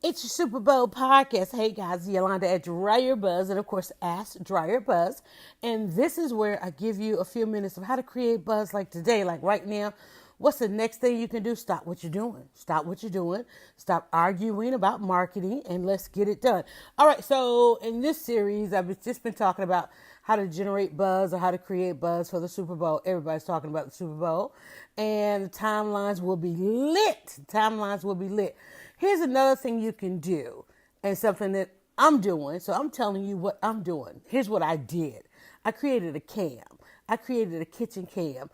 It's your Super Bowl podcast. Hey guys, Yolanda at DryerBuzz, and of course, Ask DryerBuzz. And this is where I give you a few minutes of how to create buzz like today, like right now. What's the next thing you can do? Stop what you're doing. Stop what you're doing. Stop arguing about marketing and let's get it done. All right, so in this series, I've just been talking about how to generate buzz or how to create buzz for the Super Bowl. Everybody's talking about the Super Bowl, and the timelines will be lit. Timelines will be lit. Here's another thing you can do, and something that I'm doing. So I'm telling you what I'm doing. Here's what I did. I created a cam. I created a kitchen cam.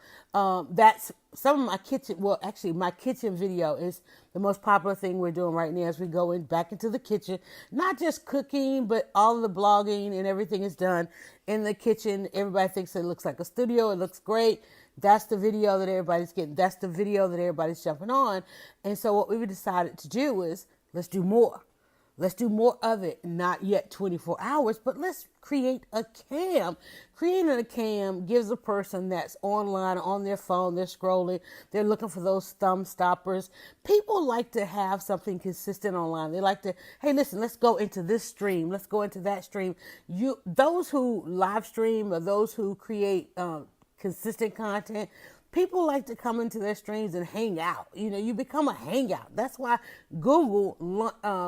That's some of my kitchen. Well, actually, my kitchen video is the most popular thing we're doing right now as we go back into the kitchen. Not just cooking, but all of the blogging and everything is done in the kitchen. Everybody thinks it looks like a studio. It looks great. That's the video that everybody's getting. That's the video that everybody's jumping on. And so what we decided to do is let's do more. Let's do more of it. Not yet 24 hours, but let's create a cam. Creating a cam gives a person that's online, on their phone, they're scrolling, they're looking for those thumb stoppers. People like to have something consistent online. They like to, hey, listen, let's go into this stream. Let's go into that stream. Those who live stream or those who create consistent content, people like to come into their streams and hang out. You know, you become a hangout. That's why Google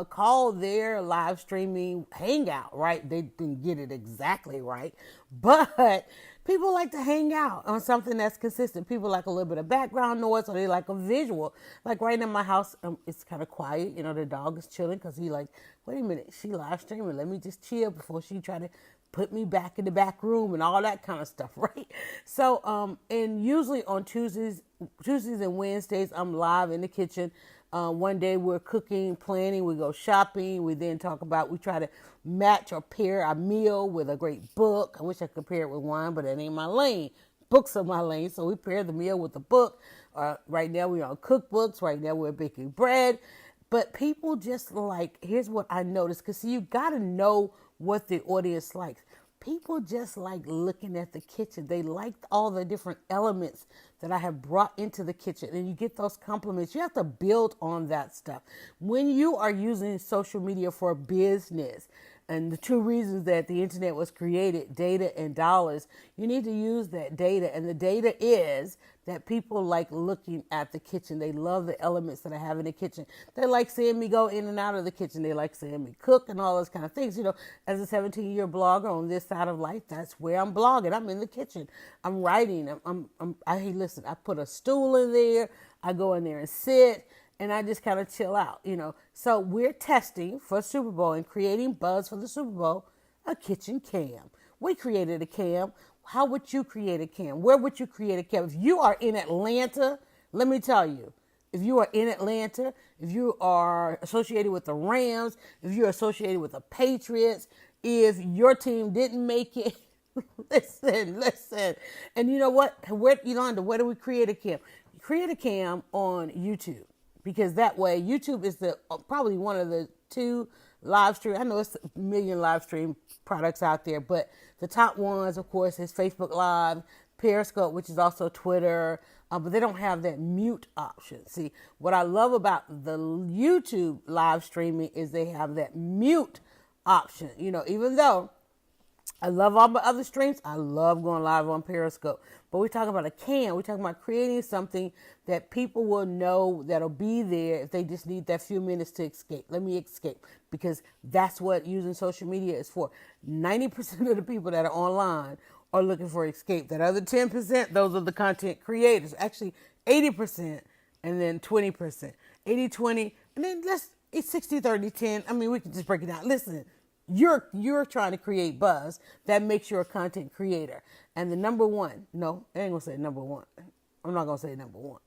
called their live streaming hangout, right? They didn't get it exactly right, but people like to hang out on something that's consistent. People like a little bit of background noise, or they like a visual. Like right in my house, it's kind of quiet. You know, the dog is chilling because he like, wait a minute, she live streaming. Let me just chill before she try to put me back in the back room and all that kind of stuff, right? So, and usually on Tuesdays and Wednesdays, I'm live in the kitchen. One day we're cooking, planning, we go shopping. We then we try to match or pair our meal with a great book. I wish I could pair it with wine, but that ain't my lane. Books are my lane, so we pair the meal with the book. Right now we're on cookbooks. Right now we're baking bread. But people just like, here's what I noticed, because see, you got to know what the audience likes. People just like looking at the kitchen. They like all the different elements that I have brought into the kitchen, and you get those compliments. You have to build on that stuff. When you are using social media for business, and the two reasons that the internet was created, data and dollars, you need to use that data. And the data is that people like looking at the kitchen. They love the elements that I have in the kitchen. They like seeing me go in and out of the kitchen. They like seeing me cook and all those kind of things. You know, as a 17-year blogger on this side of life, that's where I'm blogging. I'm in the kitchen. I'm writing. Hey, listen, I put a stool in there. I go in there and sit. And I just kind of chill out, you know. So we're testing for Super Bowl and creating buzz for the Super Bowl, a kitchen cam. We created a cam. How would you create a cam? Where would you create a cam? If you are in Atlanta, let me tell you, if you are in Atlanta, if you are associated with the Rams, if you're associated with the Patriots, if your team didn't make it, listen. And you know what? Yolanda, where do we create a cam? Create a cam on YouTube. Because that way, YouTube is probably one of the two live stream. I know it's a million live stream products out there, but the top ones, of course, is Facebook Live, Periscope, which is also Twitter, but they don't have that mute option. See, what I love about the YouTube live streaming is they have that mute option. You know, even though I love all my other streams, I love going live on Periscope. But we're talking about a cam. We're talking about creating something that people will know that'll be there if they just need that few minutes to escape. Let me escape. Because that's what using social media is for. 90% of the people that are online are looking for escape. That other 10%, those are the content creators. Actually, 80% and then 20%. 80-20, and then it's 60-30-10. I mean, we can just break it down. Listen. You're trying to create buzz that makes you a content creator. And the number one, no, I ain't gonna say number one. I'm not gonna say number one.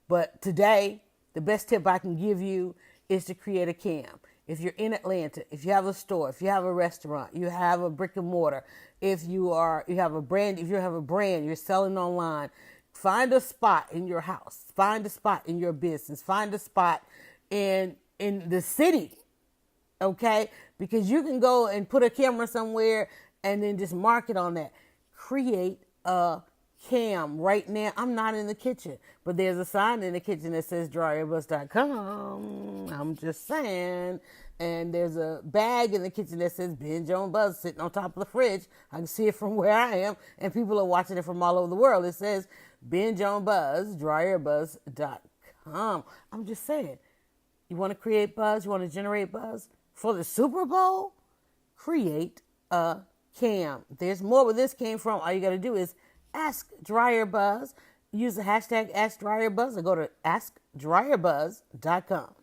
But today, the best tip I can give you is to create a cam. If you're in Atlanta, if you have a store, if you have a restaurant, you have a brick and mortar, if you have a brand, you're selling online, find a spot in your house, find a spot in your business, find a spot in the city. Okay, because you can go and put a camera somewhere and then just mark it on that. Create a cam. Right now, I'm not in the kitchen, but there's a sign in the kitchen that says DryerBuzz.com. I'm just saying. And there's a bag in the kitchen that says Binge on Buzz sitting on top of the fridge. I can see it from where I am, and people are watching it from all over the world. It says Binge on Buzz, DryerBuzz.com. I'm just saying. You want to create buzz? You want to generate buzz? For the Super Bowl? Create a cam. There's more where this came from. All you got to do is ask DryerBuzz. Use the hashtag AskDryerBuzz or go to AskDryerBuzz.com.